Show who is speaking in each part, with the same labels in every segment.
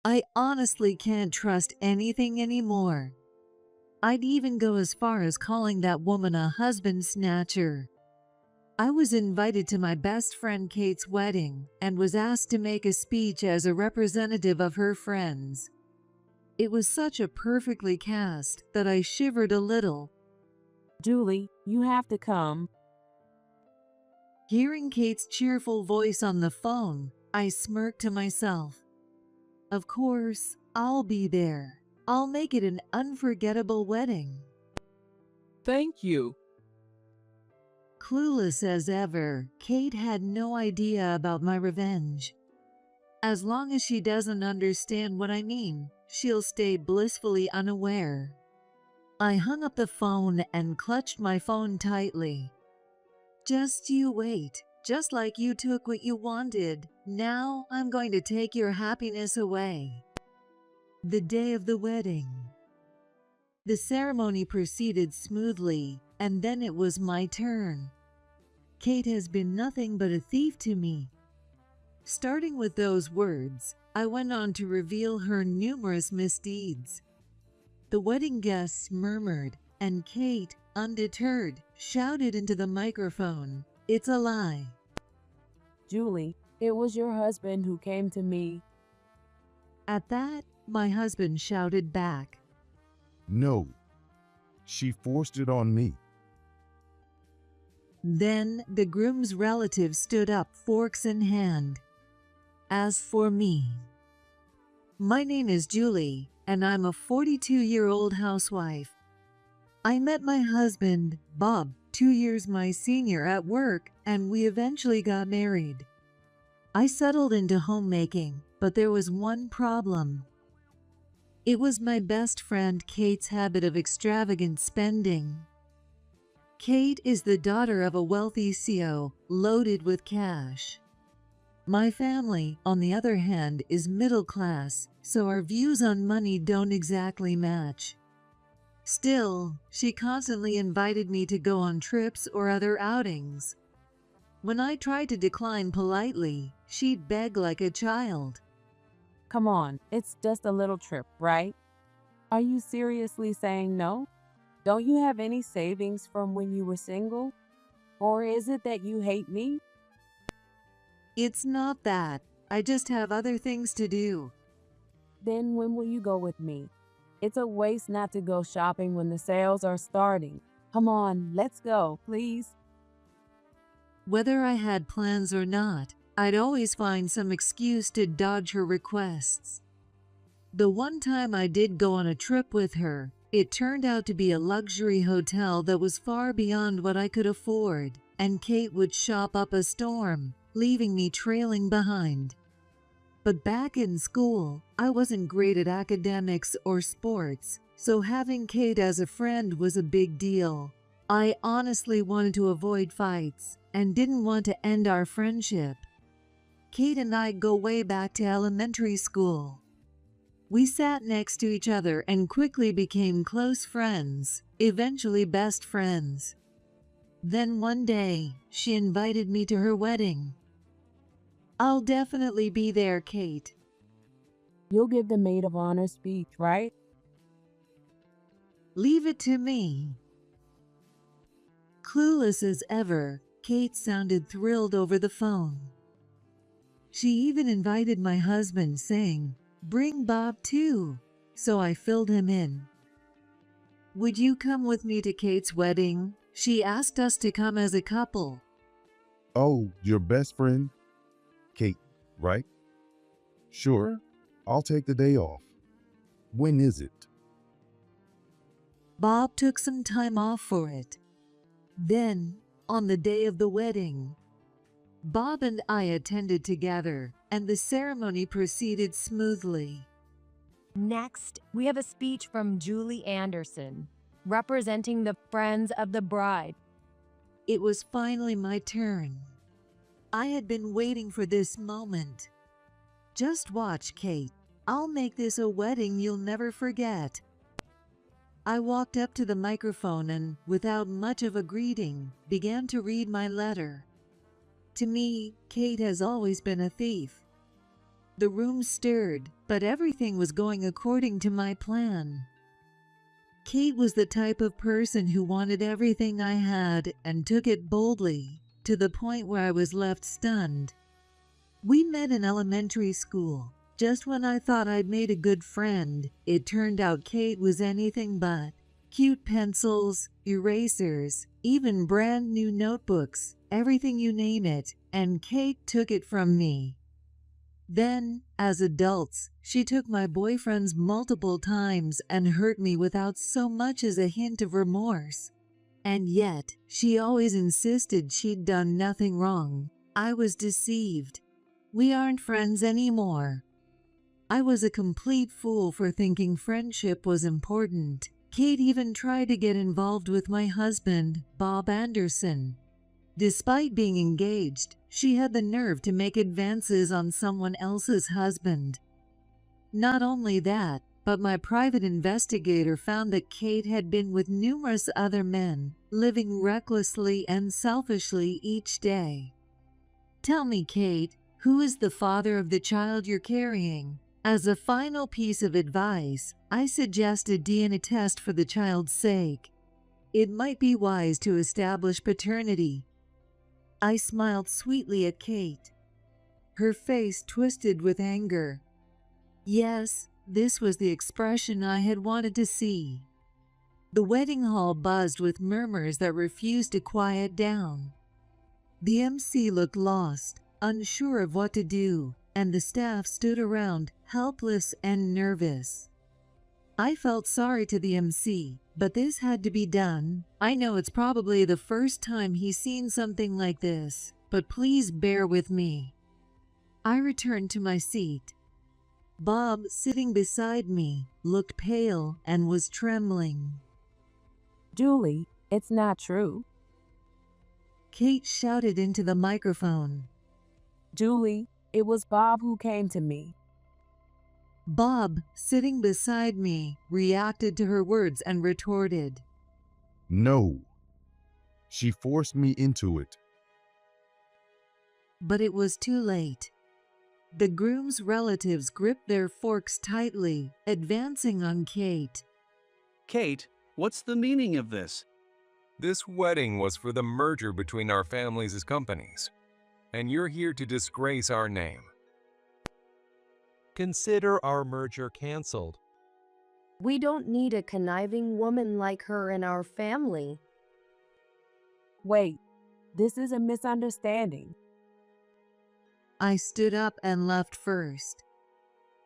Speaker 1: I honestly can't trust anything anymore. I'd even go as far as calling that woman a husband snatcher. I was invited to my best friend Kate's wedding and was asked to make a speech as a representative of her friends. It was such a perfectly cast that I shivered a little.
Speaker 2: Julie, you have to come.
Speaker 1: Hearing Kate's cheerful voice on the phone, I smirked to myself. Of course, I'll be there. I'll make it an unforgettable wedding.
Speaker 2: Thank you.
Speaker 1: Clueless as ever, Kate had no idea about my revenge. As long as she doesn't understand what I mean, she'll stay blissfully unaware. I hung up the phone and clutched my phone tightly. Just you wait. Just like you took what you wanted, now I'm going to take your happiness away. The day of the wedding. The ceremony proceeded smoothly, and then it was my turn. Kate has been nothing but a thief to me. Starting with those words, I went on to reveal her numerous misdeeds. The wedding guests murmured, and Kate, undeterred, shouted into the microphone, "It's a lie."
Speaker 2: Julie, it was your husband who came to me.
Speaker 1: At that, my husband shouted back,
Speaker 3: No, she forced it on me.
Speaker 1: Then the groom's relatives stood up, forks in hand. As for me, my name is Julie, and I'm a 42-year-old housewife. I met my husband, Bob, 2 years my senior at work, and we eventually got married. I settled into homemaking, but there was one problem. It was my best friend Kate's habit of extravagant spending. Kate is the daughter of a wealthy CEO, loaded with cash. My family, on the other hand, is middle class, so our views on money don't exactly match. Still, she constantly invited me to go on trips or other outings. When I tried to decline politely, she'd beg like a child.
Speaker 2: Come on, it's just a little trip, right? Are you seriously saying no? Don't you have any savings from when you were single? Or is it that you hate me?
Speaker 1: It's not that. I just have other things to do.
Speaker 2: Then when will you go with me? It's a waste not to go shopping when the sales are starting. Come on, let's go, please.
Speaker 1: Whether I had plans or not, I'd always find some excuse to dodge her requests. The one time I did go on a trip with her, it turned out to be a luxury hotel that was far beyond what I could afford, and Kate would shop up a storm, leaving me trailing behind. But back in school, I wasn't great at academics or sports, so having Kate as a friend was a big deal. I honestly wanted to avoid fights and didn't want to end our friendship. Kate and I go way back to elementary school. We sat next to each other and quickly became close friends, eventually best friends. Then one day, she invited me to her wedding. I'll definitely be there, Kate.
Speaker 2: You'll give the maid of honor speech, right?
Speaker 1: Leave it to me. Clueless as ever, Kate sounded thrilled over the phone. She even invited my husband, saying, "Bring Bob too," so I filled him in. "Would you come with me to Kate's wedding?" She asked us to come as a couple.
Speaker 3: Oh, your best friend? Kate, right? Sure, I'll take the day off. When is it?
Speaker 1: Bob took some time off for it. Then, on the day of the wedding, Bob and I attended together, and the ceremony proceeded smoothly.
Speaker 4: Next, we have a speech from Julie Anderson, representing the friends of the bride.
Speaker 1: It was finally my turn. I had been waiting for this moment. Just watch, Kate. I'll make this a wedding you'll never forget. I walked up to the microphone and, without much of a greeting, began to read my letter. To me, Kate has always been a thief. The room stirred, but everything was going according to my plan. Kate was the type of person who wanted everything I had and took it boldly, to the point where I was left stunned. We met in elementary school. Just when I thought I'd made a good friend, it turned out Kate was anything but. Cute pencils, erasers, even brand new notebooks, everything you name it, and Kate took it from me. Then, as adults, she took my boyfriends multiple times and hurt me without so much as a hint of remorse. And yet, she always insisted she'd done nothing wrong. I was deceived. We aren't friends anymore. I was a complete fool for thinking friendship was important. Kate even tried to get involved with my husband, Bob Anderson. Despite being engaged, she had the nerve to make advances on someone else's husband. Not only that, but my private investigator found that Kate had been with numerous other men, living recklessly and selfishly each day. Tell me, Kate, who is the father of the child you're carrying? As a final piece of advice, I suggest a DNA test for the child's sake. It might be wise to establish paternity. I smiled sweetly at Kate. Her face twisted with anger. Yes, this was the expression I had wanted to see. The wedding hall buzzed with murmurs that refused to quiet down. The MC looked lost, unsure of what to do, and the staff stood around, helpless and nervous. I felt sorry to the MC, but this had to be done. I know it's probably the first time he's seen something like this, but please bear with me. I returned to my seat. Bob, sitting beside me, looked pale and was trembling.
Speaker 2: Julie, it's not true.
Speaker 1: Kate shouted into the microphone.
Speaker 2: Julie, it was Bob who came to me.
Speaker 1: Bob, sitting beside me, reacted to her words and retorted.
Speaker 3: No. She forced me into it.
Speaker 1: But it was too late. The groom's relatives gripped their forks tightly, advancing on Kate.
Speaker 5: Kate, what's the meaning of this?
Speaker 6: This wedding was for the merger between our families as companies, and you're here to disgrace our name.
Speaker 7: Consider our merger canceled.
Speaker 8: We don't need a conniving woman like her in our family.
Speaker 2: Wait, this is a misunderstanding.
Speaker 1: I stood up and left first.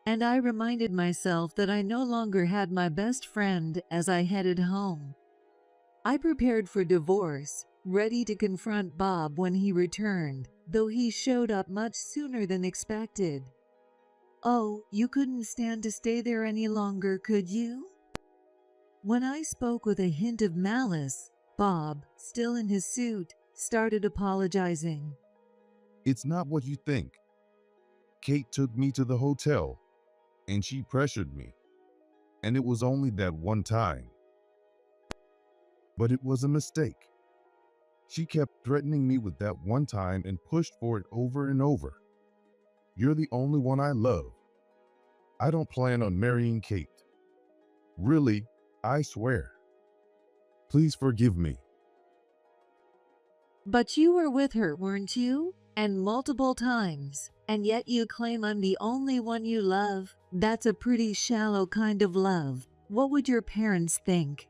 Speaker 1: And I reminded myself that I no longer had my best friend as I headed home. I prepared for divorce, ready to confront Bob when he returned, though he showed up much sooner than expected. Oh, you couldn't stand to stay there any longer, could you? When I spoke with a hint of malice, Bob, still in his suit, started apologizing.
Speaker 3: It's not what you think. Kate took me to the hotel, and she pressured me. And it was only that one time. But it was a mistake. She kept threatening me with that one time and pushed for it over and over. You're the only one I love. I don't plan on marrying Kate. Really, I swear. Please forgive me.
Speaker 1: But you were with her, weren't you? And multiple times. And yet you claim I'm the only one you love. That's a pretty shallow kind of love. What would your parents think?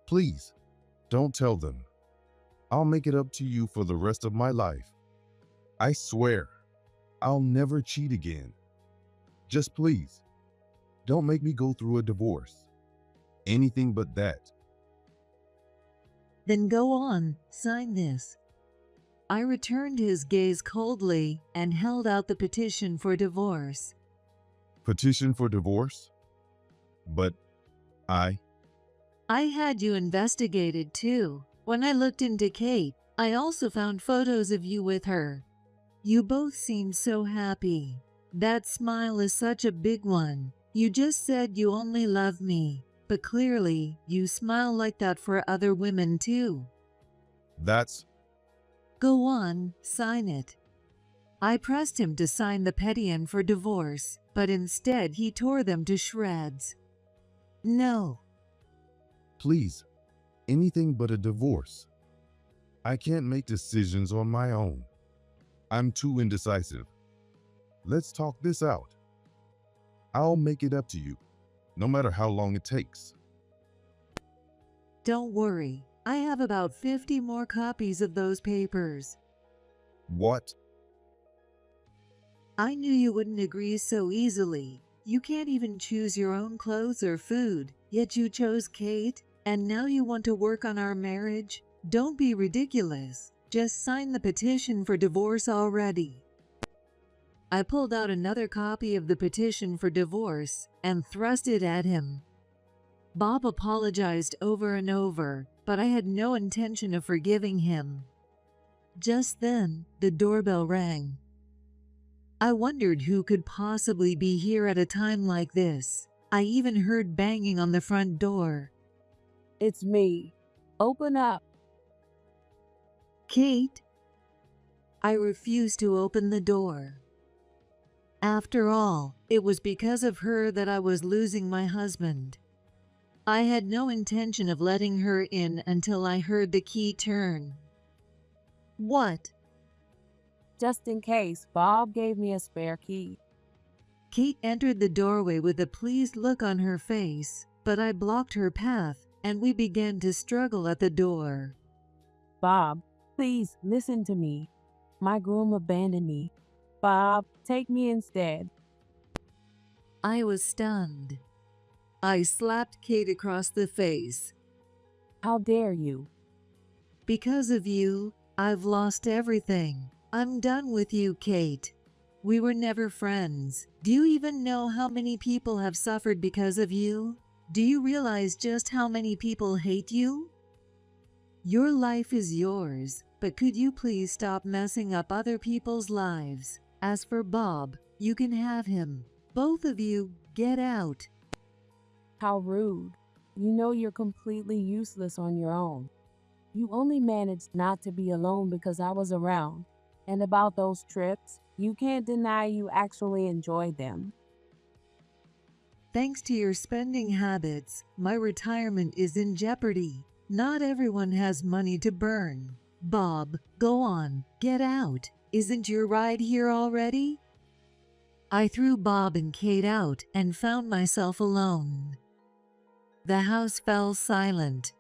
Speaker 3: Please, don't tell them. I'll make it up to you for the rest of my life. I swear, I'll never cheat again. Just please, don't make me go through a divorce. Anything but that.
Speaker 1: Then go on, sign this. I returned his gaze coldly and held out the petition for divorce.
Speaker 3: Petition for divorce? But I
Speaker 1: had you investigated too. When I looked into Kate, I also found photos of you with her. You both seemed so happy. That smile is such a big one. You just said you only love me, but clearly you smile like that for other women too.
Speaker 3: That's...
Speaker 1: Go on, sign it. I pressed him to sign the petition for divorce, but instead he tore them to shreds. No.
Speaker 3: Please, anything but a divorce. I can't make decisions on my own. I'm too indecisive. Let's talk this out. I'll make it up to you, no matter how long it takes.
Speaker 1: Don't worry, I have about 50 more copies of those papers.
Speaker 3: What?
Speaker 1: I knew you wouldn't agree so easily. You can't even choose your own clothes or food, yet you chose Kate, and now you want to work on our marriage? Don't be ridiculous. Just sign the petition for divorce already. I pulled out another copy of the petition for divorce and thrust it at him. Bob apologized over and over, but I had no intention of forgiving him. Just then, the doorbell rang. I wondered who could possibly be here at a time like this. I even heard banging on the front door.
Speaker 2: It's me. Open up.
Speaker 1: Kate? I refused to open the door. After all, it was because of her that I was losing my husband. I had no intention of letting her in until I heard the key turn. What?
Speaker 2: Just in case, Bob gave me a spare key.
Speaker 1: Kate entered the doorway with a pleased look on her face, but I blocked her path, and we began to struggle at the door.
Speaker 2: Bob, please listen to me. My groom abandoned me. Bob, take me instead.
Speaker 1: I was stunned. I slapped Kate across the face.
Speaker 2: How dare you?
Speaker 1: Because of you, I've lost everything. I'm done with you, Kate. We were never friends. Do you even know how many people have suffered because of you? Do you realize just how many people hate you? Your life is yours, but could you please stop messing up other people's lives? As for Bob, you can have him. Both of you, get out.
Speaker 2: How rude. You know you're completely useless on your own. You only managed not to be alone because I was around. And about those trips, you can't deny you actually enjoyed them.
Speaker 1: Thanks to your spending habits, my retirement is in jeopardy. Not everyone has money to burn. Bob, go on, get out. Isn't your ride here already? I threw Bob and Kate out and found myself alone. The house fell silent.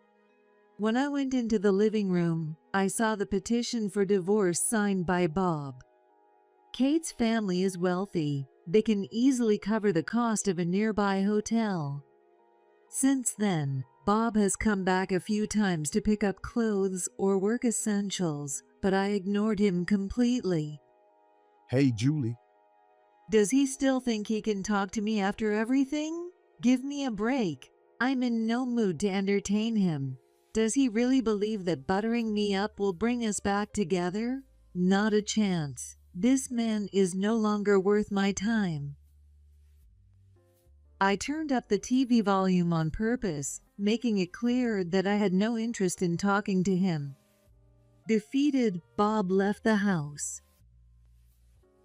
Speaker 1: When I went into the living room, I saw the petition for divorce signed by Bob. Kate's family is wealthy. They can easily cover the cost of a nearby hotel. Since then, Bob has come back a few times to pick up clothes or work essentials, but I ignored him completely.
Speaker 3: Hey, Julie.
Speaker 1: Does he still think he can talk to me after everything? Give me a break. I'm in no mood to entertain him. Does he really believe that buttering me up will bring us back together? Not a chance. This man is no longer worth my time. I turned up the TV volume on purpose, making it clear that I had no interest in talking to him. Defeated, Bob left the house.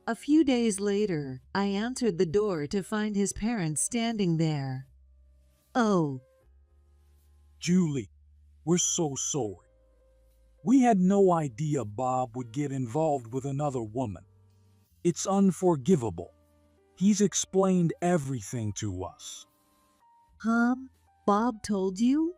Speaker 1: A few days later, I answered the door to find his parents standing there. Oh.
Speaker 9: Julie, we're so sorry. We had no idea Bob would get involved with another woman. It's unforgivable. He's explained everything to us.
Speaker 1: Bob told you?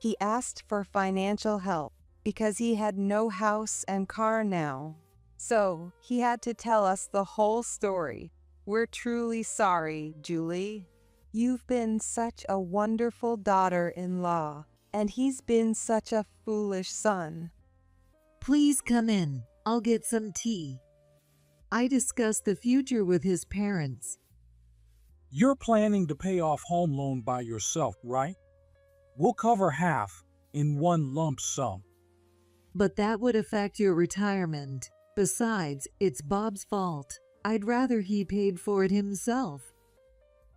Speaker 10: He asked for financial help because he had no house and car now. So he had to tell us the whole story. We're truly sorry, Julie. You've been such a wonderful daughter-in-law, and he's been such a foolish son.
Speaker 1: Please come in. I'll get some tea. I discussed the future with his parents.
Speaker 9: You're planning to pay off home loan by yourself, right? We'll cover half in one lump sum.
Speaker 1: But that would affect your retirement. Besides, it's Bob's fault. I'd rather he paid for it himself.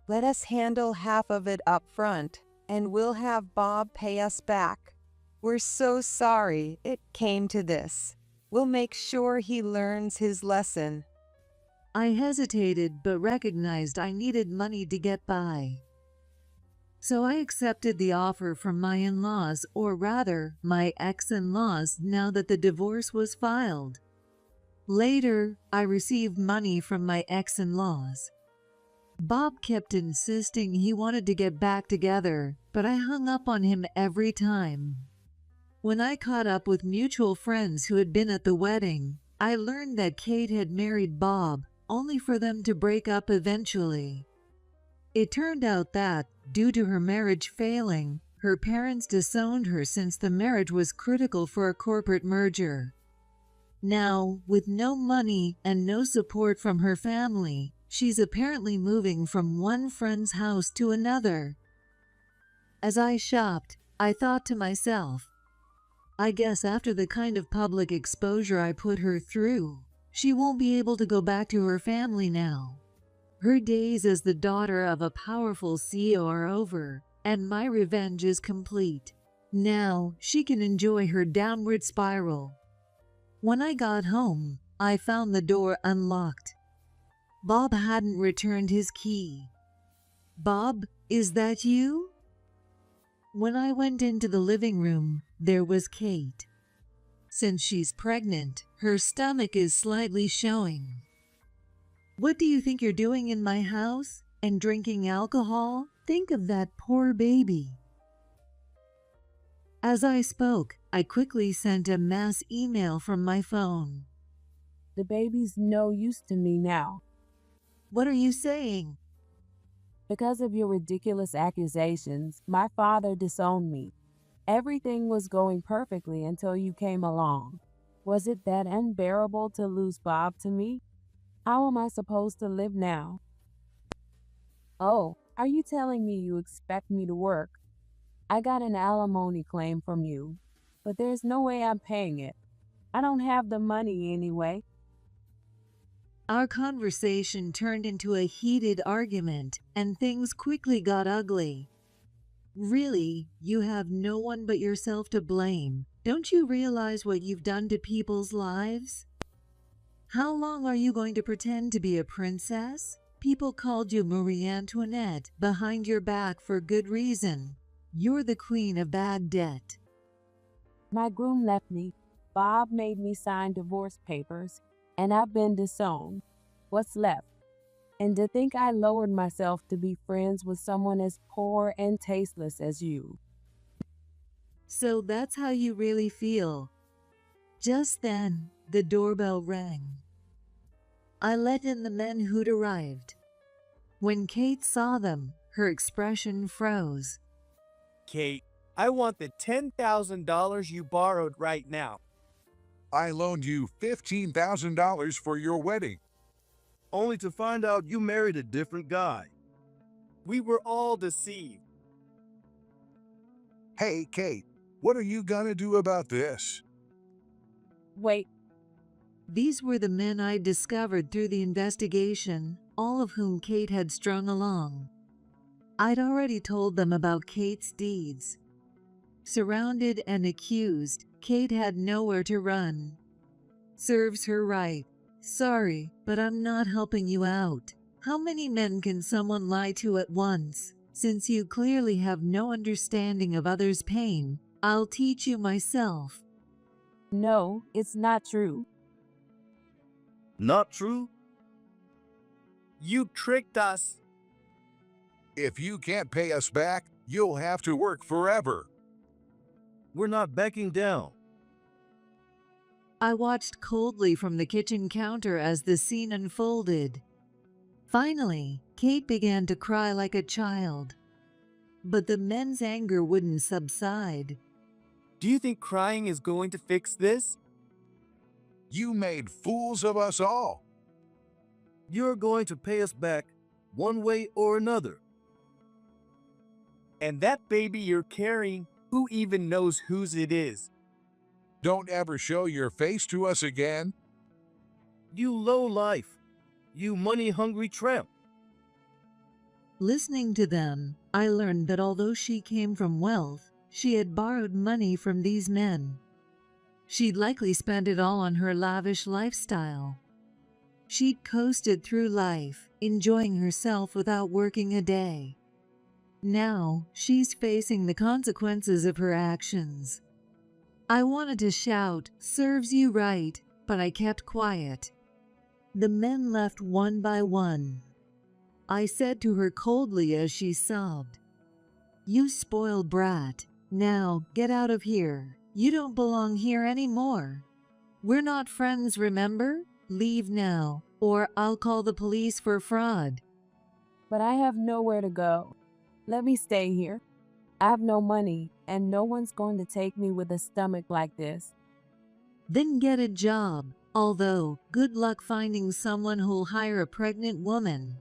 Speaker 10: Let us handle half of it up front, and we'll have Bob pay us back. We're so sorry it came to this. We'll make sure he learns his lesson.
Speaker 1: I hesitated but recognized I needed money to get by. So I accepted the offer from my in-laws, or rather, my ex-in-laws, now that the divorce was filed. Later, I received money from my ex-in-laws. Bob kept insisting he wanted to get back together, but I hung up on him every time. When I caught up with mutual friends who had been at the wedding, I learned that Kate had married Bob, only for them to break up eventually. It turned out that, due to her marriage failing, her parents disowned her since the marriage was critical for a corporate merger. Now, with no money and no support from her family, she's apparently moving from one friend's house to another. As I shopped, I thought to myself, I guess after the kind of public exposure I put her through, she won't be able to go back to her family now. Her days as the daughter of a powerful CEO are over, and my revenge is complete. Now she can enjoy her downward spiral. When I got home, I found the door unlocked. Bob hadn't returned his key. Bob, is that you? When I went into the living room, there was Kate. Since she's pregnant, her stomach is slightly showing. What do you think you're doing in my house? And drinking alcohol? Think of that poor baby. As I spoke, I quickly sent a mass email from my phone.
Speaker 2: The baby's no use to me now.
Speaker 1: What are you saying?
Speaker 2: Because of your ridiculous accusations, my father disowned me. Everything was going perfectly until you came along. Was it that unbearable to lose Bob to me? How am I supposed to live now? Oh, are you telling me you expect me to work? I got an alimony claim from you, but there's no way I'm paying it. I don't have the money anyway.
Speaker 1: Our conversation turned into a heated argument, and things quickly got ugly. Really, you have no one but yourself to blame. Don't you realize what you've done to people's lives? How long are you going to pretend to be a princess? People called you Marie Antoinette behind your back for good reason. You're the queen of bad debt.
Speaker 2: My groom left me. Bob made me sign divorce papers, and I've been disowned. What's left? And to think I lowered myself to be friends with someone as poor and tasteless as you.
Speaker 1: So that's how you really feel. Just then, the doorbell rang. I let in the men who'd arrived. When Kate saw them, her expression froze.
Speaker 11: Kate, I want the $10,000 you borrowed right now.
Speaker 3: I loaned you $15,000 for your wedding.
Speaker 11: Only to find out you married a different guy. We were all deceived.
Speaker 3: Hey, Kate, what are you gonna do about this?
Speaker 2: Wait,
Speaker 1: These were the men I discovered through the investigation, all of whom Kate had strung along. I'd already told them about Kate's deeds. Surrounded and accused, Kate had nowhere to run. Serves her right. Sorry, but I'm not helping you out. How many men can someone lie to at once? Since you clearly have no understanding of others' pain, I'll teach you myself.
Speaker 2: no, it's not true.
Speaker 11: Not true? You tricked us.
Speaker 3: If you can't pay us back, you'll have to work forever.
Speaker 11: We're not backing down.
Speaker 1: I watched coldly from the kitchen counter as the scene unfolded. Finally, Kate began to cry like a child. But the men's anger wouldn't subside.
Speaker 11: Do you think crying is going to fix this?
Speaker 3: You made fools of us all.
Speaker 11: You're going to pay us back one way or another. And that baby you're carrying, who even knows whose it is?
Speaker 3: Don't ever show your face to us again.
Speaker 11: You low life. You money-hungry tramp.
Speaker 1: Listening to them, I learned that although she came from wealth, she had borrowed money from these men. She'd likely spent it all on her lavish lifestyle. She'd coasted through life, enjoying herself without working a day. Now, she's facing the consequences of her actions. I wanted to shout, "Serves you right," but I kept quiet. The men left one by one. I said to her coldly as she sobbed, "You spoiled brat. Now, get out of here. You don't belong here anymore. We're not friends, remember? Leave now, or I'll call the police for fraud."
Speaker 2: But I have nowhere to go. Let me stay here. I have no money, and no one's going to take me with a stomach like this.
Speaker 1: Then get a job, although good luck finding someone who'll hire a pregnant woman.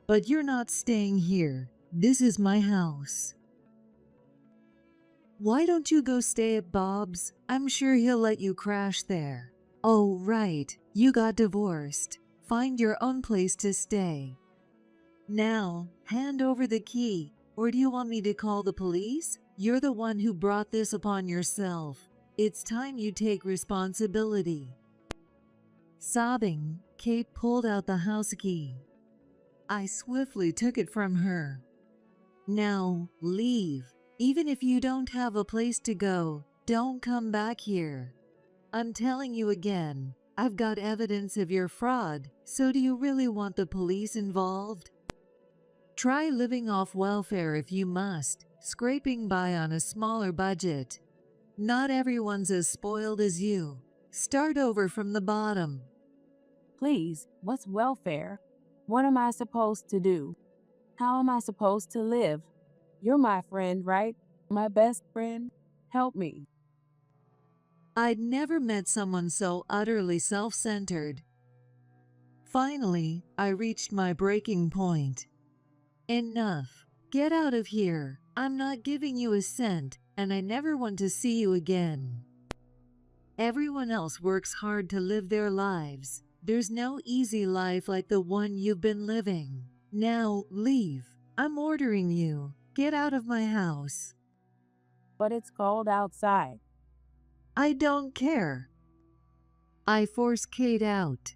Speaker 1: But you're not staying here. This is my house. Why don't you go stay at Bob's? I'm sure he'll let you crash there. Oh, right, you got divorced. Find your own place to stay. Now, hand over the key, or do you want me to call the police? You're the one who brought this upon yourself. It's time you take responsibility. Sobbing, Kate pulled out the house key. I swiftly took it from her. Now, leave. Even if you don't have a place to go, don't come back here. I'm telling you again, I've got evidence of your fraud, so do you really want the police involved? Try living off welfare if you must, scraping by on a smaller budget. Not everyone's as spoiled as you. Start over from the bottom.
Speaker 2: Please, what's welfare? What am I supposed to do? How am I supposed to live? You're my friend, right? My best friend? Help me.
Speaker 1: I'd never met someone so utterly self-centered. Finally, I reached my breaking point. Enough. Get out of here. I'm not giving you a cent, and I never want to see you again. Everyone else works hard to live their lives. There's no easy life like the one you've been living. Now, leave. I'm ordering you. Get out of my house.
Speaker 2: But it's cold outside.
Speaker 1: I don't care. I forced Kate out.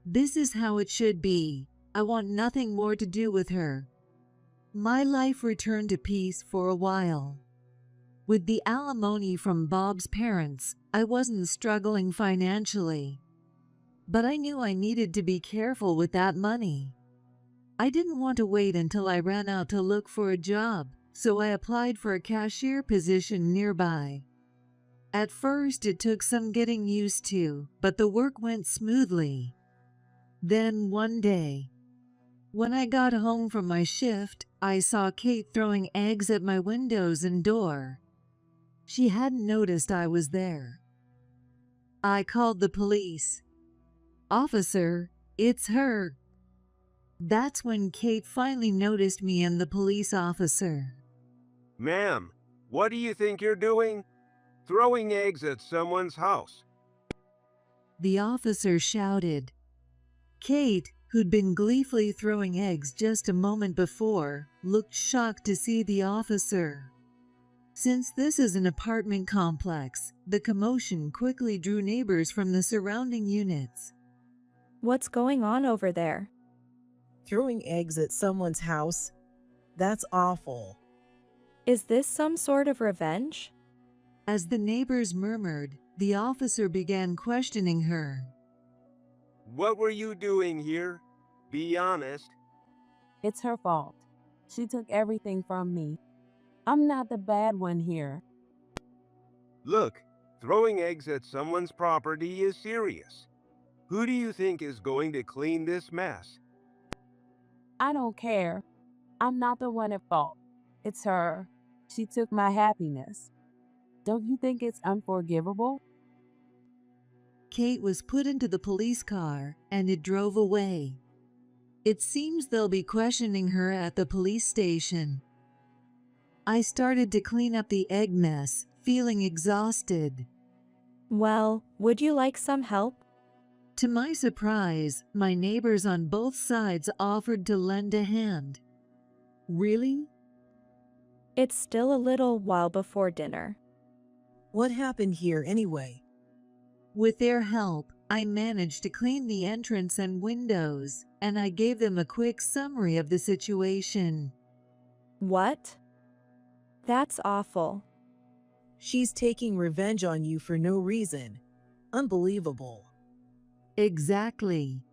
Speaker 1: This is how it should be. I want nothing more to do with her. My life returned to peace for a while. With the alimony from Bob's parents, I wasn't struggling financially. But I knew I needed to be careful with that money. I didn't want to wait until I ran out to look for a job, so I applied for a cashier position nearby. At first, it took some getting used to, but the work went smoothly. Then one day, when I got home from my shift, I saw Kate throwing eggs at my windows and door. She hadn't noticed I was there. I called the police. "Officer, it's her." That's when Kate finally noticed me and the police officer.
Speaker 12: "Ma'am, what do you think you're doing? Throwing eggs at someone's house."
Speaker 1: The officer shouted. Kate, who'd been gleefully throwing eggs just a moment before, looked shocked to see the officer. Since this is an apartment complex, the commotion quickly drew neighbors from the surrounding units.
Speaker 13: "What's going on over there?"
Speaker 14: "Throwing eggs at someone's house? That's awful."
Speaker 13: "Is this some sort of revenge?"
Speaker 1: As the neighbors murmured, the officer began questioning her.
Speaker 12: "What were you doing here? Be honest."
Speaker 2: It's her fault. She took everything from me. I'm not the bad one here.
Speaker 12: "Look, throwing eggs at someone's property is serious. Who do you think is going to clean this mess?"
Speaker 2: I don't care. I'm not the one at fault. It's her. She took my happiness. Don't you think it's unforgivable?
Speaker 1: Kate was put into the police car, and it drove away. It seems they'll be questioning her at the police station. I started to clean up the egg mess, feeling exhausted.
Speaker 13: "Well, would you like some help?"
Speaker 1: To my surprise, my neighbors on both sides offered to lend a hand. Really?
Speaker 13: "It's still a little while before dinner."
Speaker 14: "What happened here anyway?"
Speaker 1: With their help, I managed to clean the entrance and windows, and I gave them a quick summary of the situation.
Speaker 13: What? That's awful.
Speaker 14: She's taking revenge on you for no reason. Unbelievable.
Speaker 1: Exactly.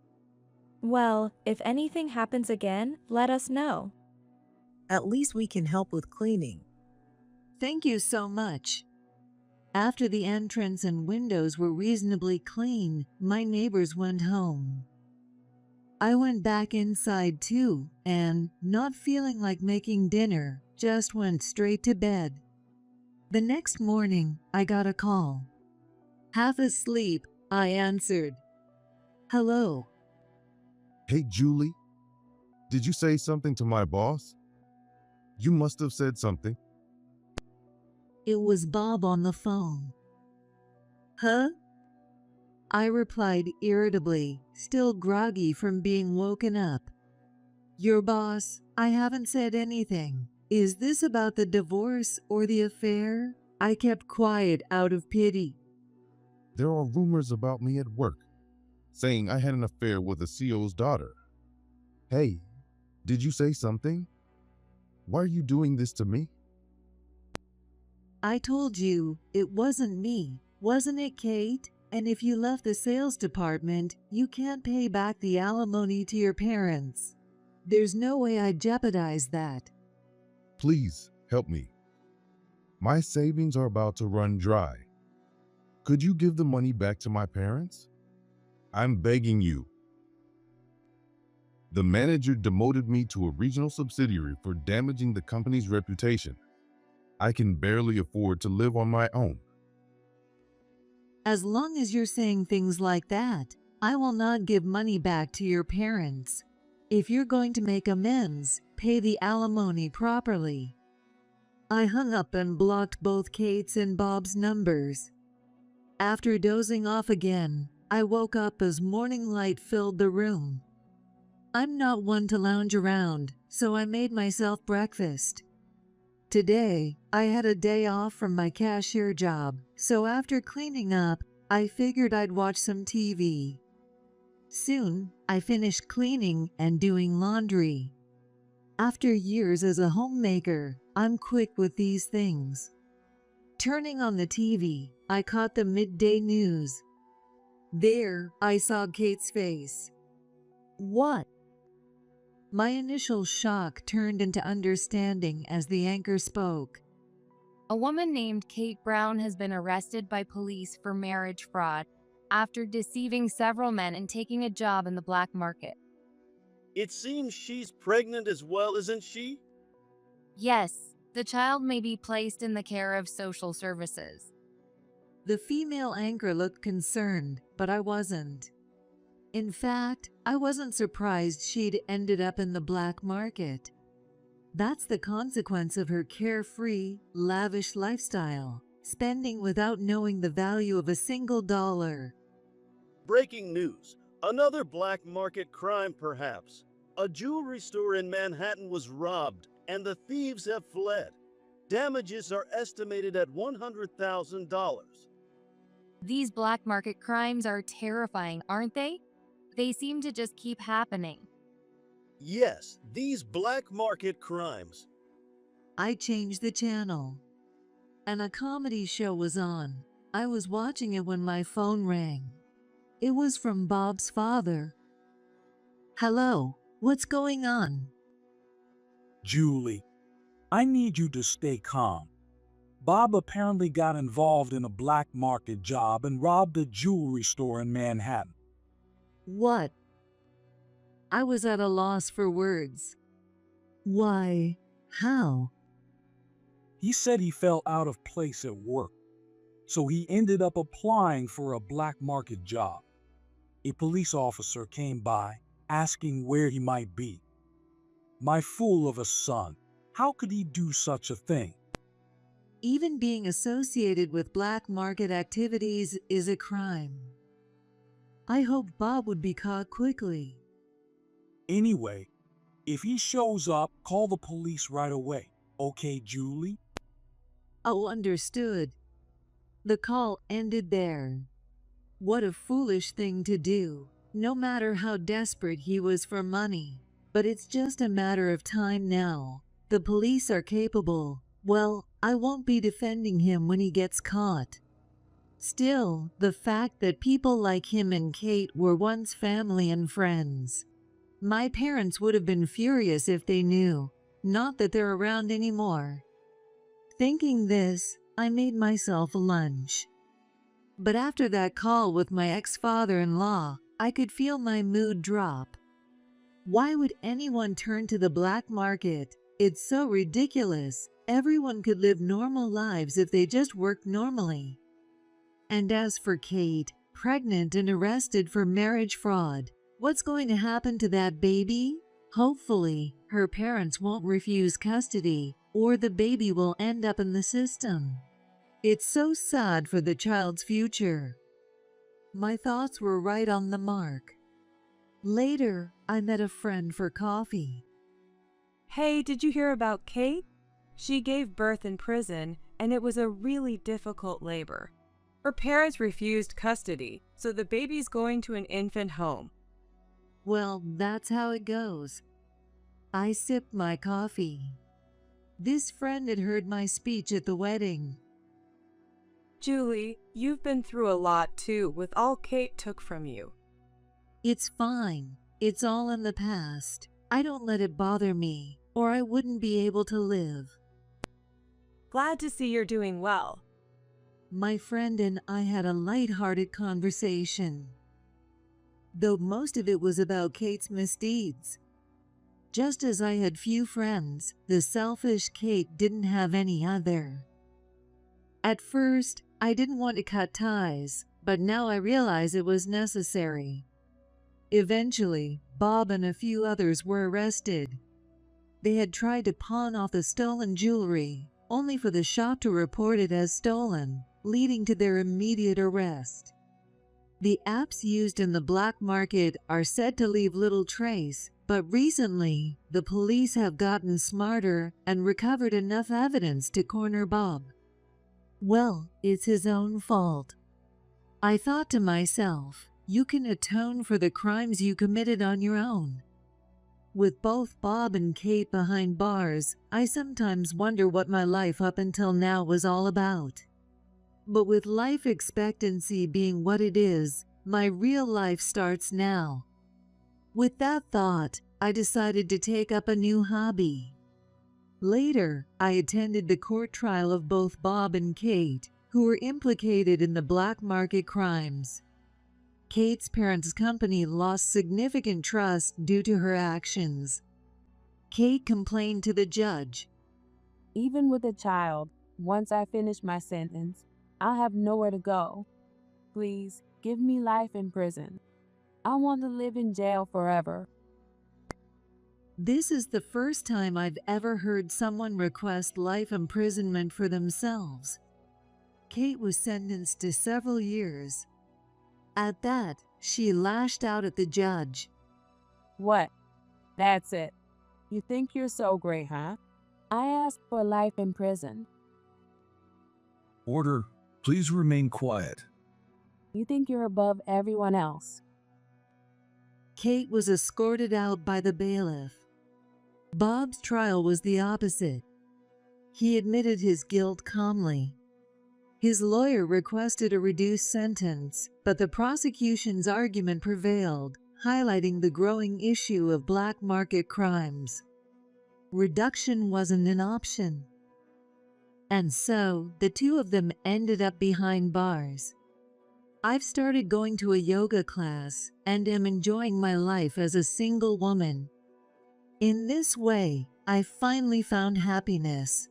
Speaker 13: Well, if anything happens again, let us know.
Speaker 14: At least we can help with cleaning.
Speaker 1: Thank you so much. After the entrance and windows were reasonably clean, my neighbors went home. I went back inside too, and, not feeling like making dinner, just went straight to bed. The next morning, I got a call. Half asleep, I answered. Hello.
Speaker 3: Hey, Julie, did you say something to my boss? You must have said something.
Speaker 1: It was Bob on the phone. Huh? I replied irritably, still groggy from being woken up. Your boss? I haven't said anything. Is this about the divorce or the affair? I kept quiet out of pity.
Speaker 3: There are rumors about me at work, saying I had an affair with the CEO's daughter. Hey, did you say something? Why are you doing this to me?
Speaker 1: I told you it wasn't me, wasn't it, Kate? And if you left the sales department, you can't pay back the alimony to your parents. There's no way I'd jeopardize that.
Speaker 3: Please help me. My savings are about to run dry. Could you give the money back to my parents? I'm begging you. The manager demoted me to a regional subsidiary for damaging the company's reputation. I can barely afford to live on my own.
Speaker 1: As long as you're saying things like that, I will not give money back to your parents. If you're going to make amends, pay the alimony properly. I hung up and blocked both Kate's and Bob's numbers. After dozing off again, I woke up as morning light filled the room. I'm not one to lounge around, so I made myself breakfast. Today, I had a day off from my cashier job, so after cleaning up, I figured I'd watch some TV. Soon, I finished cleaning and doing laundry. After years as a homemaker, I'm quick with these things. Turning on the TV, I caught the midday news. There, I saw Kate's face. What? My initial shock turned into understanding as the anchor spoke.
Speaker 4: A woman named Kate Brown has been arrested by police for marriage fraud after deceiving several men and taking a job in the black market.
Speaker 11: It seems she's pregnant as well, isn't she?
Speaker 4: Yes, the child may be placed in the care of social services.
Speaker 1: The female anchor looked concerned, but I wasn't. In fact, I wasn't surprised she'd ended up in the black market. That's the consequence of her carefree, lavish lifestyle, spending without knowing the value of a single dollar.
Speaker 11: Breaking news. Another black market crime, perhaps. A jewelry store in Manhattan was robbed, and the thieves have fled. Damages are estimated at $100,000.
Speaker 4: These black market crimes are terrifying, aren't they? They seem to just keep happening.
Speaker 11: Yes, these black market crimes.
Speaker 1: I changed the channel, and a comedy show was on. I was watching it when my phone rang. It was from Bob's father. Hello, what's going on?
Speaker 9: Julie, I need you to stay calm. Bob apparently got involved in a black market job and robbed a jewelry store in Manhattan.
Speaker 1: What? I was at a loss for words. Why? How?
Speaker 9: He said he felt out of place at work, so he ended up applying for a black market job. A police officer came by, asking where he might be. My fool of a son, how could he do such a thing?
Speaker 1: Even being associated with black market activities is a crime. I hoped Bob would be caught quickly.
Speaker 9: Anyway, if he shows up, call the police right away. Okay, Julie?
Speaker 1: Oh, understood. The call ended there. What a foolish thing to do, no matter how desperate he was for money. But it's just a matter of time now. The police are capable. Well, I won't be defending him when he gets caught. Still, the fact that people like him and Kate were once family and friends. My parents would have been furious if they knew. Not that they're around anymore. Thinking this, I made myself lunch. But after that call with my ex-father-in-law, I could feel my mood drop. Why would anyone turn to the black market? It's so ridiculous. Everyone could live normal lives if they just worked normally. And as for Kate, pregnant and arrested for marriage fraud, what's going to happen to that baby? Hopefully, her parents won't refuse custody, or the baby will end up in the system. It's so sad for the child's future. My thoughts were right on the mark. Later, I met a friend for coffee.
Speaker 10: Hey, did you hear about Kate? She gave birth in prison, and it was a really difficult labor. Her parents refused custody, so the baby's going to an infant home.
Speaker 1: Well, that's how it goes. I sipped my coffee. This friend had heard my speech at the wedding.
Speaker 10: Julie, you've been through a lot too with all Kate took from you.
Speaker 1: It's fine. It's all in the past. I don't let it bother me, or I wouldn't be able to live.
Speaker 10: Glad to see you're doing well.
Speaker 1: My friend and I had a light-hearted conversation, though most of it was about Kate's misdeeds. Just as I had few friends, the selfish Kate didn't have any other. At first, I didn't want to cut ties, but now I realize it was necessary. Eventually, Bob and a few others were arrested. They had tried to pawn off the stolen jewelry, only for the shop to report it as stolen, leading to their immediate arrest. The apps used in the black market are said to leave little trace, but recently, the police have gotten smarter and recovered enough evidence to corner Bob. Well, it's his own fault. I thought to myself, you can atone for the crimes you committed on your own. With both Bob and Kate behind bars, I sometimes wonder what my life up until now was all about. But with life expectancy being what it is, my real life starts now. With that thought, I decided to take up a new hobby. Later, I attended the court trial of both Bob and Kate, who were implicated in the black market crimes. Kate's parents' company lost significant trust due to her actions. Kate complained to the judge.
Speaker 2: Even with a child, once I finish my sentence, I'll have nowhere to go. Please, give me life in prison. I want to live in jail forever.
Speaker 1: This is the first time I've ever heard someone request life imprisonment for themselves. Kate was sentenced to several years. At that, she lashed out at the judge.
Speaker 2: What? That's it. You think you're so great, huh? I asked for life in prison.
Speaker 15: Order. Please remain quiet.
Speaker 2: You think you're above everyone else.
Speaker 1: Kate was escorted out by the bailiff. Bob's trial was the opposite. He admitted his guilt calmly. His lawyer requested a reduced sentence, but the prosecution's argument prevailed, highlighting the growing issue of black market crimes. Reduction wasn't an option. And so, the two of them ended up behind bars. I've started going to a yoga class and am enjoying my life as a single woman. In this way, I finally found happiness.